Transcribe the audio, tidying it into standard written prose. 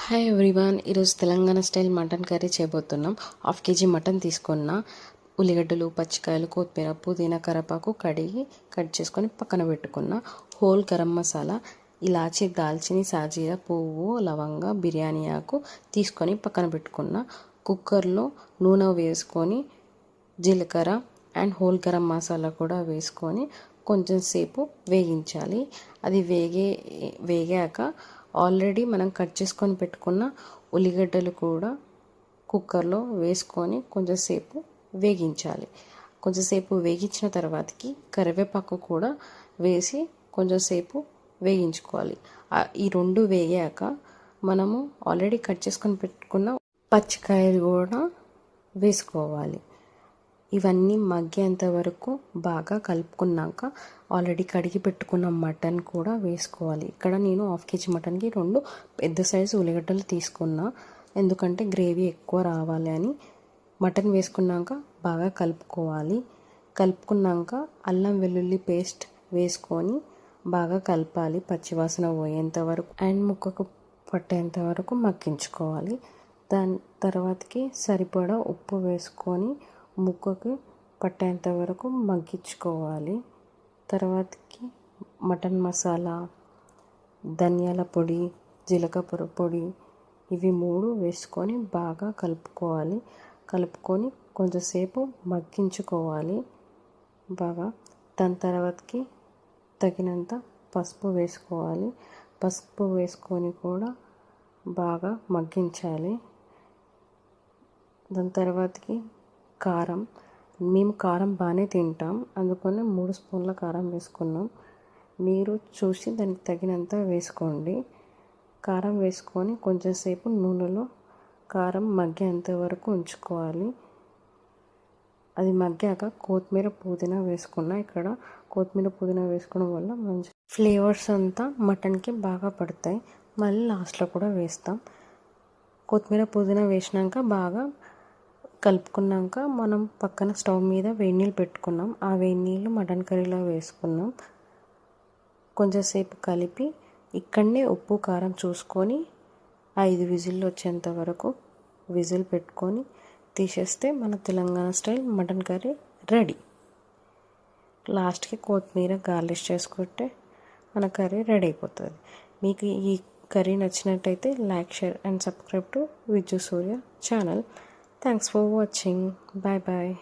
Hi everyone, ఈరోజు Telangana style mutton curry చేయబోతున్నాం. 1/2 kg mutton తీసుకున్న, ఉల్లిగడ్డలు, పచ్చికాయలు, కొత్తిమీర, పుదీనా, కరివేపాకు కడిగి కట్ చేసుకొని పక్కన పెట్టుకున్న, హోల్ గరం మసాలా, ఇలాచీ, దాల్చిని, సాజీరా, పువ్వు, లవంగ, బిర్యానీ ఆకు తీసుకొని పక్కన పెట్టుకున్న. కుక్కర్లో నూనె వేసుకొని జీలకర్ర అండ్ హోల్ గరం మసాలా కూడా వేసుకొని కొంచెం సేపు వేగించాలి. అది వేగాక ఆల్రెడీ మనం కట్ చేసుకొని పెట్టుకున్న ఉల్లిగడ్డలు కూడా కుక్కర్లో వేసుకొని కొంచెంసేపు వేగించాలి. కొంచెంసేపు వేగించిన తర్వాతకి కరివేపాకు కూడా వేసి కొంచెంసేపు వేగించుకోవాలి. ఈ రెండు వేగాక మనము ఆల్రెడీ కట్ చేసుకొని పెట్టుకున్న పచ్చికాయలు కూడా వేసుకోవాలి. ఇవన్నీ మగ్గేంత వరకు బాగా కలుపుకున్నాక ఆల్రెడీ కడిగి పెట్టుకున్న మటన్ కూడా వేసుకోవాలి. ఇక్కడ నేను 1/2 kg మటన్కి 2 పెద్ద సైజు ఉల్లిగడ్డలు తీసుకున్నా, ఎందుకంటే గ్రేవీ ఎక్కువ రావాలి అని. మటన్ వేసుకున్నాక బాగా కలుపుకోవాలి. కలుపుకున్నాక అల్లం వెల్లుల్లి పేస్ట్ వేసుకొని బాగా కలపాలి, పచ్చివాసన పోయేంత వరకు అండ్ ముక్కకు పట్టేంత వరకు మగ్గించుకోవాలి. దాని తర్వాతకి సరిపడా ఉప్పు వేసుకొని ముక్కకి పట్టేంత వరకు మగ్గించుకోవాలి. తర్వాతకి మటన్ మసాలా, ధనియాల పొడి, జీలకర్ర పొడి ఇవి 3 వేసుకొని బాగా కలుపుకోవాలి. కలుపుకొని కొంచెంసేపు మగ్గించుకోవాలి బాగా. దాని తర్వాతకి తగినంత పసుపు వేసుకోవాలి. పసుపు వేసుకొని కూడా బాగా మగ్గించాలి. దాని తర్వాతకి కారం, మేము కారం బాగానే తింటాం, అందుకని 3 స్పూన్ల కారం వేసుకున్నాం. మీరు చూసి దానికి తగినంత వేసుకోండి. కారం వేసుకొని కొంచెంసేపు నూనెలో కారం మగ్గేంత వరకు ఉంచుకోవాలి. అది మగ్గాక కొత్తిమీర, పుదీనా వేసుకున్నా. ఇక్కడ కొత్తిమీర, పుదీనా వేసుకోవడం వల్ల మంచి ఫ్లేవర్స్ అంతా మటన్కి బాగా పడతాయి. మళ్ళీ లాస్ట్లో కూడా వేస్తాం. కొత్తిమీర, పుదీనా వేసినాక బాగా కలుపుకున్నాక మనం పక్కన స్టవ్ మీద వేడి నీళ్ళు పెట్టుకున్నాం. ఆ వేడి నీళ్ళు మటన్ కర్రీలో వేసుకున్నాం. కొంచెంసేపు కలిపి ఇక్కడనే ఉప్పు కారం చూసుకొని 5 విజిల్లు వచ్చేంత వరకు విజిల్ పెట్టుకొని తీసేస్తే మన Telangana style mutton curry ready. లాస్ట్కి కొత్తిమీర గార్నిష్ చేసుకుంటే మన కర్రీ రెడీ అయిపోతుంది. మీకు ఈ కర్రీ నచ్చినట్టయితే like, share and subscribe to Viju Surya channel. Thanks for watching. Bye bye.